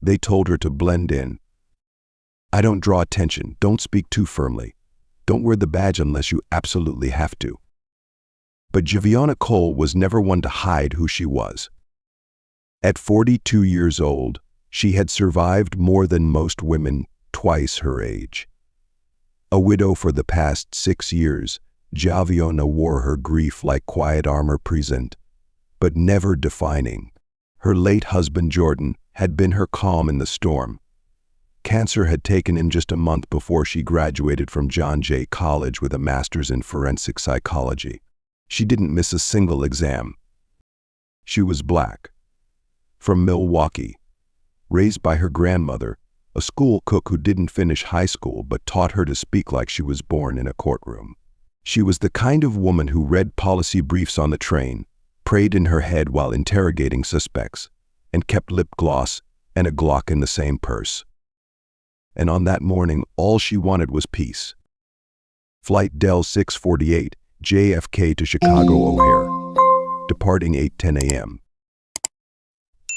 They told her to blend in. I don't draw attention, don't speak too firmly. Don't wear the badge unless you absolutely have to. But Zhaviyonna Cole was never one to hide who she was. At 42 years old, she had survived more than most women twice her age. A widow for the past 6 years, Zhaviyonna wore her grief like quiet armor present, but never defining. Her late husband Jordan had been her calm in the storm. Cancer had taken him just a month before she graduated from John Jay College with a master's in forensic psychology. She didn't miss a single exam. She was black, from Milwaukee, raised by her grandmother, a school cook who didn't finish high school but taught her to speak like she was born in a courtroom. She was the kind of woman who read policy briefs on the train, prayed in her head while interrogating suspects, and kept lip gloss and a Glock in the same purse. And on that morning, all she wanted was peace. Flight Del 648, JFK to Chicago O'Hare, departing 8:10 a.m.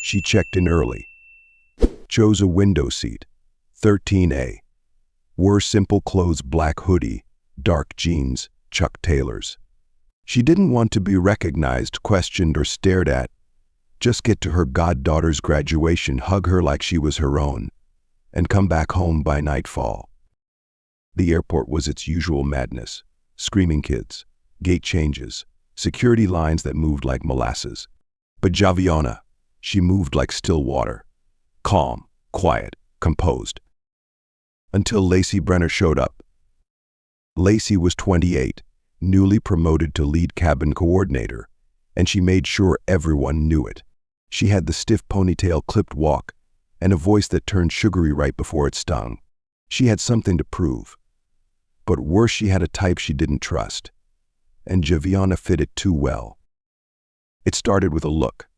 She checked in early, chose a window seat, 13A, wore simple clothes, black hoodie, dark jeans, Chuck Taylors. She didn't want to be recognized, questioned, or stared at. Just get to her goddaughter's graduation, hug her like she was her own, and come back home by nightfall. The airport was its usual madness. Screaming kids, gate changes, security lines that moved like molasses. But Zhaviyonna, she moved like still water. Calm, quiet, composed. Until Lacey Brenner showed up. Lacey was 28, newly promoted to lead cabin coordinator, and she made sure everyone knew it. She had the stiff ponytail, clipped walk, and a voice that turned sugary right before it stung. She had something to prove. But worse, she had a type she didn't trust. And Zhaviyonna fit it too well. It started with a look.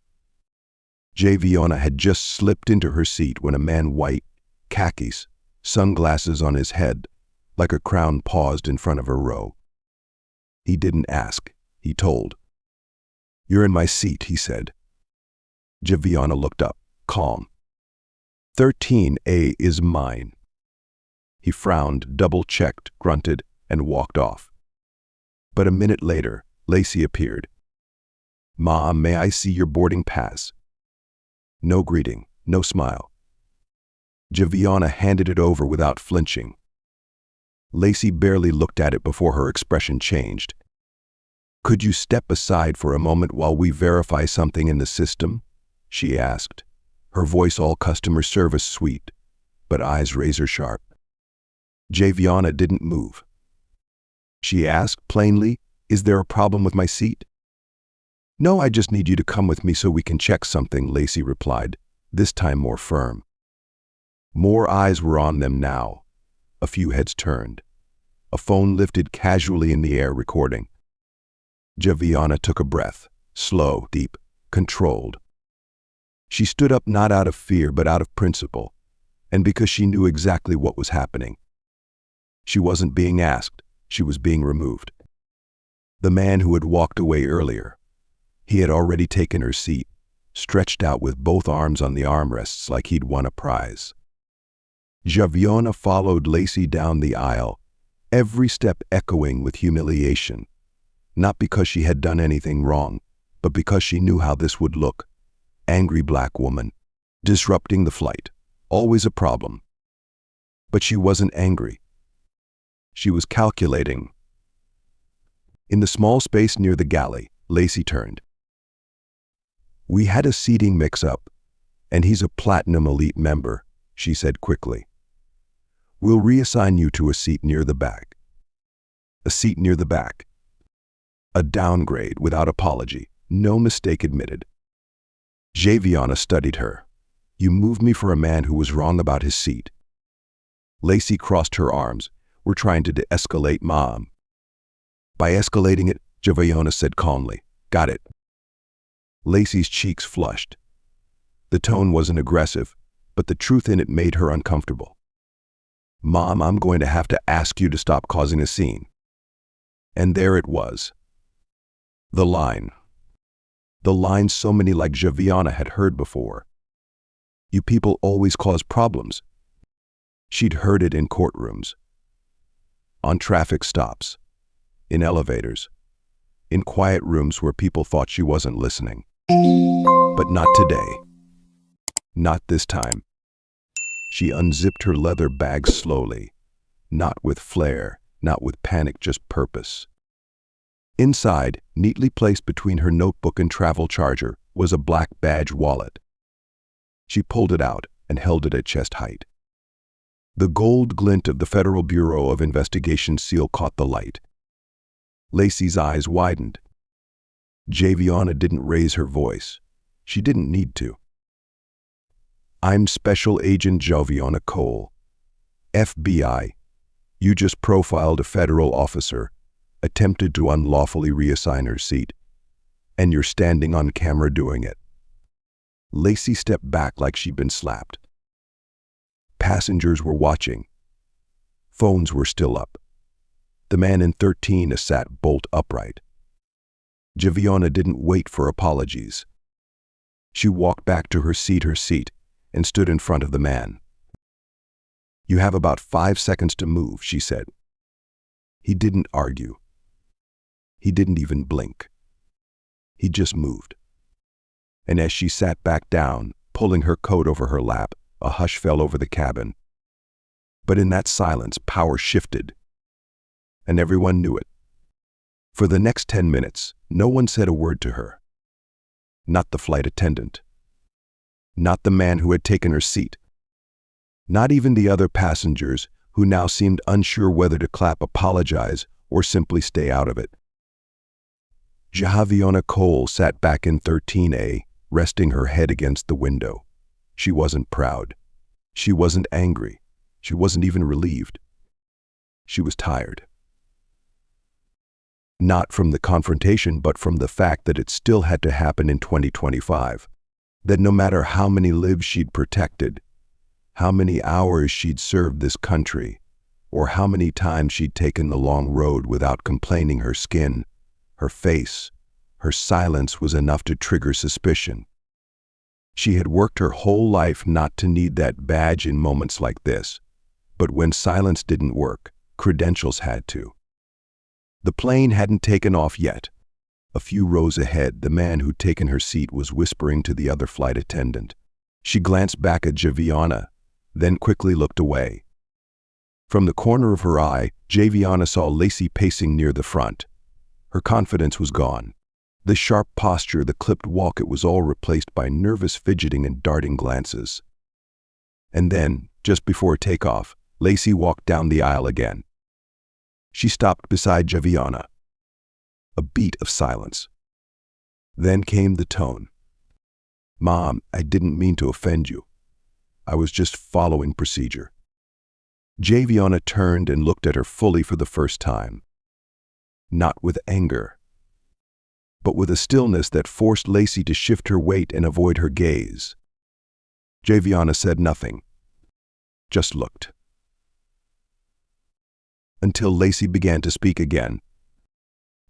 Zhaviyonna had just slipped into her seat when a man, white, khakis, sunglasses on his head, like a crown, paused in front of her row. He didn't ask, he told. "You're in my seat," he said. Zhaviyonna looked up, calm. 13A is mine. He frowned, double-checked, grunted, and walked off. But a minute later, Lacey appeared. "Mom, may I see your boarding pass?" No greeting, no smile. Zhaviyonna handed it over without flinching. Lacey barely looked at it before her expression changed. "Could you step aside for a moment while we verify something in the system?" she asked, her voice all customer service sweet, but eyes razor sharp. Zhaviyonna didn't move. She asked plainly, "Is there a problem with my seat?" "No, I just need you to come with me so we can check something," Lacey replied, this time more firm. More eyes were on them now. A few heads turned. A phone lifted casually in the air, recording. Zhaviyonna took a breath, slow, deep, controlled. She stood up not out of fear but out of principle, and because she knew exactly what was happening. She wasn't being asked, she was being removed. The man who had walked away earlier, he had already taken her seat, stretched out with both arms on the armrests like he'd won a prize. Zhaviyonna followed Lacey down the aisle, every step echoing with humiliation, not because she had done anything wrong, but because she knew how this would look. Angry black woman, disrupting the flight, always a problem. But she wasn't angry. She was calculating. In the small space near the galley, Lacey turned. "We had a seating mix-up, and he's a Platinum Elite member," she said quickly. "We'll reassign you to a seat near the back." A seat near the back. A downgrade without apology, no mistake admitted. Zhaviyonna studied her. "You moved me for a man who was wrong about his seat." Lacey crossed her arms. "We're trying to de-escalate, Mom." "By escalating it," Zhaviyonna said calmly. "Got it." Lacey's cheeks flushed. The tone wasn't aggressive, but the truth in it made her uncomfortable. "Mom, I'm going to have to ask you to stop causing a scene." And there it was. The line. The line so many like Zhaviyonna had heard before. You people always cause problems. She'd heard it in courtrooms, on traffic stops, in elevators, in quiet rooms where people thought she wasn't listening. But not today. Not this time. She unzipped her leather bag slowly, not with flair, not with panic, just purpose. Inside, neatly placed between her notebook and travel charger, was a black badge wallet. She pulled it out and held it at chest height. The gold glint of the Federal Bureau of Investigation seal caught the light. Lacey's eyes widened. Zhaviyonna didn't raise her voice. She didn't need to. "I'm Special Agent Zhaviyonna Cole, FBI. You just profiled a federal officer, attempted to unlawfully reassign her seat, and you're standing on camera doing it." Lacey stepped back like she'd been slapped. Passengers were watching. Phones were still up. The man in 13 sat bolt upright. Zhaviyonna didn't wait for apologies. She walked back to her seat, and stood in front of the man. "You have about 5 seconds to move," she said. He didn't argue. He didn't even blink. He just moved. And as she sat back down, pulling her coat over her lap, a hush fell over the cabin. But in that silence, power shifted. And everyone knew it. For the next 10 minutes, no one said a word to her. Not the flight attendant. Not the man who had taken her seat. Not even the other passengers who now seemed unsure whether to clap, apologize, or simply stay out of it. Zhaviyonna Cole sat back in 13A, resting her head against the window. She wasn't proud. She wasn't angry. She wasn't even relieved. She was tired. Not from the confrontation, but from the fact that it still had to happen in 2025. That no matter how many lives she'd protected, how many hours she'd served this country, or how many times she'd taken the long road without complaining, her skin, her face, her silence was enough to trigger suspicion. She had worked her whole life not to need that badge in moments like this, but when silence didn't work, credentials had to. The plane hadn't taken off yet. A few rows ahead, the man who'd taken her seat was whispering to the other flight attendant. She glanced back at Zhaviyonna, then quickly looked away. From the corner of her eye, Zhaviyonna saw Lacey pacing near the front. Her confidence was gone. The sharp posture, the clipped walk, it was all replaced by nervous fidgeting and darting glances. And then, just before takeoff, Lacey walked down the aisle again. She stopped beside Zhaviyonna. A beat of silence. Then came the tone. "Mom, I didn't mean to offend you. I was just following procedure." Zhaviyonna turned and looked at her fully for the first time. Not with anger, but with a stillness that forced Lacey to shift her weight and avoid her gaze. Zhaviyonna said nothing, just looked. Until Lacey began to speak again.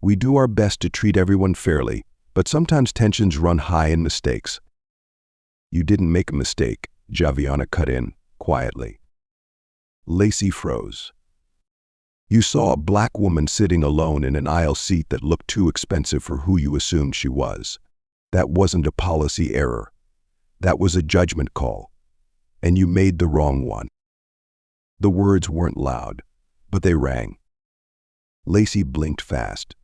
"We do our best to treat everyone fairly, but sometimes tensions run high in mistakes." "You didn't make a mistake," Zhaviyonna cut in, quietly. Lacey froze. "You saw a black woman sitting alone in an aisle seat that looked too expensive for who you assumed she was. That wasn't a policy error. That was a judgment call. And you made the wrong one." The words weren't loud, but they rang. Lacey blinked fast,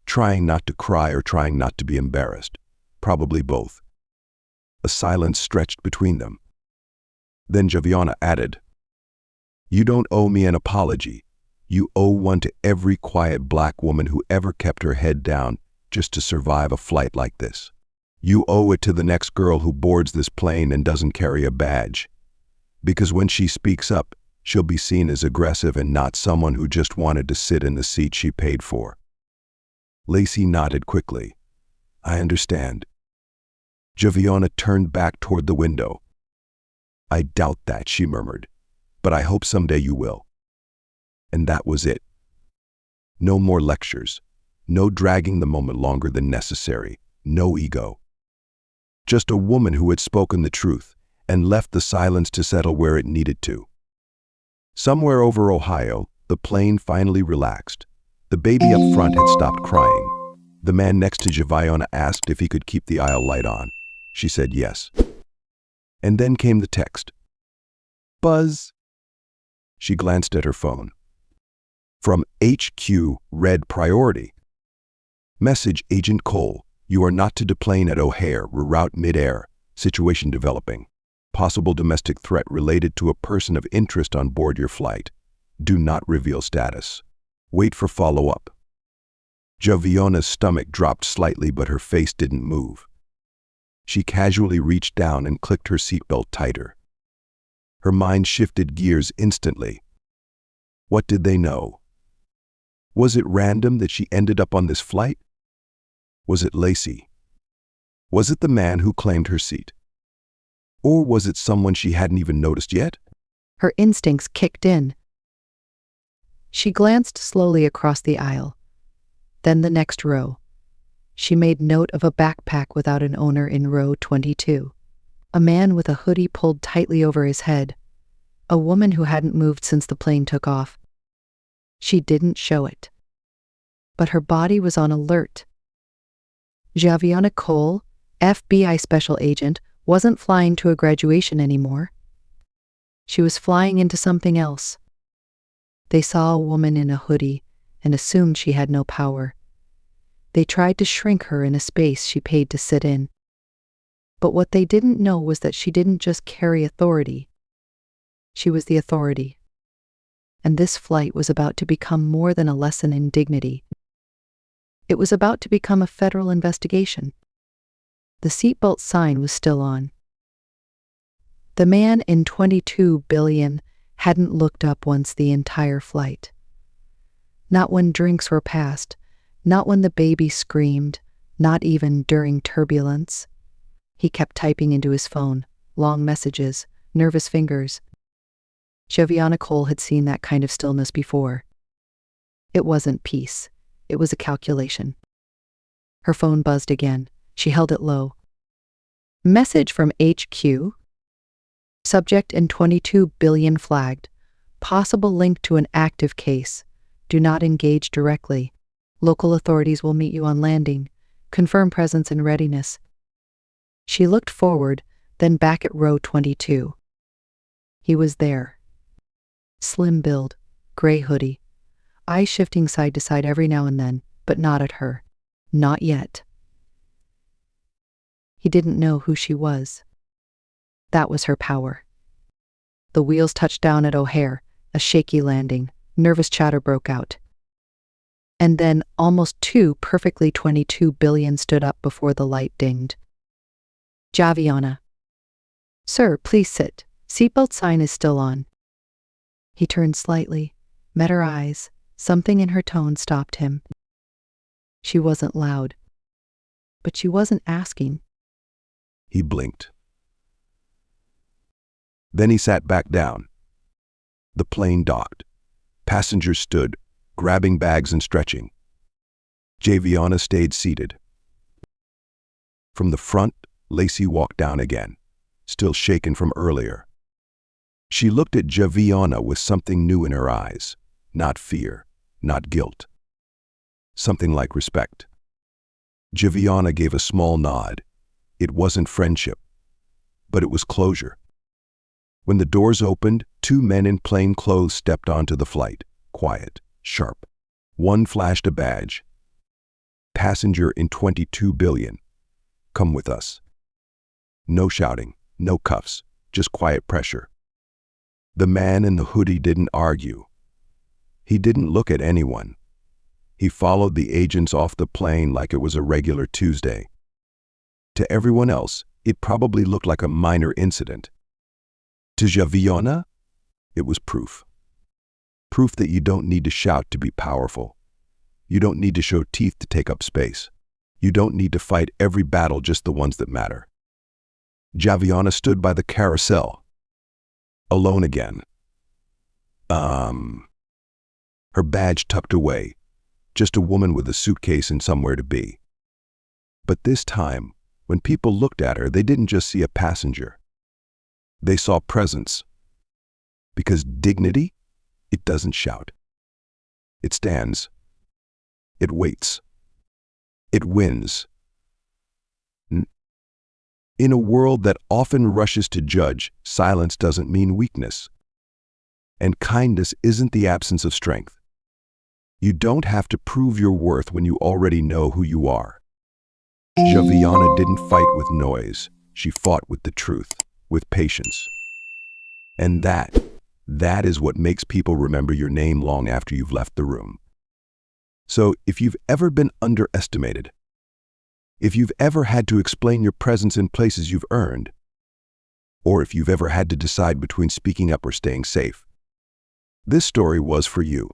trying not to cry or trying not to be embarrassed. Probably both. A silence stretched between them. Then Zhaviyonna added, "You don't owe me an apology. You owe one to every quiet black woman who ever kept her head down just to survive a flight like this. You owe it to the next girl who boards this plane and doesn't carry a badge. Because when she speaks up, she'll be seen as aggressive and not someone who just wanted to sit in the seat she paid for." Lacey nodded quickly. "I understand." Zhaviyonna turned back toward the window. "I doubt that," she murmured, "but I hope someday you will." And that was it. No more lectures. No dragging the moment longer than necessary. No ego. Just a woman who had spoken the truth, and left the silence to settle where it needed to. Somewhere over Ohio, the plane finally relaxed. The baby up front had stopped crying. The man next to Zhaviyonna asked if he could keep the aisle light on. She said yes. And then came the text. Buzz. She glanced at her phone. From HQ, read priority. Message, Agent Cole. You are not to deplane at O'Hare, reroute mid-air. Situation developing. Possible domestic threat related to a person of interest on board your flight. Do not reveal status. Wait for follow-up. Zhaviyonna's stomach dropped slightly, but her face didn't move. She casually reached down and clicked her seatbelt tighter. Her mind shifted gears instantly. What did they know? Was it random that she ended up on this flight? Was it Lacey? Was it the man who claimed her seat? Or was it someone she hadn't even noticed yet? Her instincts kicked in. She glanced slowly across the aisle, then the next row. She made note of a backpack without an owner in row 22. A man with a hoodie pulled tightly over his head. A woman who hadn't moved since the plane took off. She didn't show it. But her body was on alert. Zhaviyonna Cole, FBI special agent, wasn't flying to a graduation anymore. She was flying into something else. They saw a woman in a hoodie and assumed she had no power. They tried to shrink her in a space she paid to sit in. But what they didn't know was that she didn't just carry authority. She was the authority. And this flight was about to become more than a lesson in dignity. It was about to become a federal investigation. The seatbelt sign was still on. The man in 22 billion hadn't looked up once the entire flight. Not when drinks were passed, not when the baby screamed, not even during turbulence. He kept typing into his phone, long messages, nervous fingers. Zhaviyonna Cole had seen that kind of stillness before. It wasn't peace. It was a calculation. Her phone buzzed again. She held it low. Message from HQ. Subject in 22 billion flagged. Possible link to an active case. Do not engage directly. Local authorities will meet you on landing. Confirm presence and readiness. She looked forward, then back at row 22. He was there. Slim build, gray hoodie. Eyes shifting side to side every now and then, but not at her. Not yet. He didn't know who she was. That was her power. The wheels touched down at O'Hare, a shaky landing. Nervous chatter broke out. And then almost two perfectly 22 billion stood up before the light dinged. Zhaviyonna. Sir, please sit. Seatbelt sign is still on. He turned slightly, met her eyes. Something in her tone stopped him. She wasn't loud. But she wasn't asking. He blinked. Then he sat back down. The plane docked. Passengers stood, grabbing bags and stretching. Zhaviyonna stayed seated. From the front, Lacey walked down again, still shaken from earlier. She looked at Zhaviyonna with something new in her eyes. Not fear, not guilt. Something like respect. Zhaviyonna gave a small nod. It wasn't friendship, but it was closure. When the doors opened, two men in plain clothes stepped onto the flight, quiet, sharp. One flashed a badge. Passenger in 22 billion. Come with us. No shouting, no cuffs, just quiet pressure. The man in the hoodie didn't argue. He didn't look at anyone. He followed the agents off the plane like it was a regular Tuesday. To everyone else, it probably looked like a minor incident. To Zhaviyonna, it was proof. Proof that you don't need to shout to be powerful. You don't need to show teeth to take up space. You don't need to fight every battle, just the ones that matter. Zhaviyonna stood by the carousel. Alone again. Her badge tucked away. Just a woman with a suitcase and somewhere to be. But this time, when people looked at her, they didn't just see a passenger. They saw presence. Because dignity, it doesn't shout. It stands. It waits. It wins. In a world that often rushes to judge, silence doesn't mean weakness. And kindness isn't the absence of strength. You don't have to prove your worth when you already know who you are. Zhaviyonna didn't fight with noise. She fought with the truth, with patience. And that is what makes people remember your name long after you've left the room. So if you've ever been underestimated, if you've ever had to explain your presence in places you've earned, or if you've ever had to decide between speaking up or staying safe, this story was for you.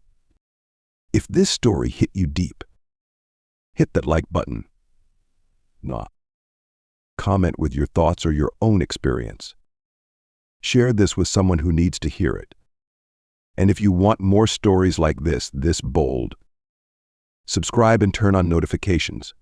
If this story hit you deep, hit that like button. Comment with your thoughts or your own experience. Share this with someone who needs to hear it. And if you want more stories like this bold, subscribe and turn on notifications.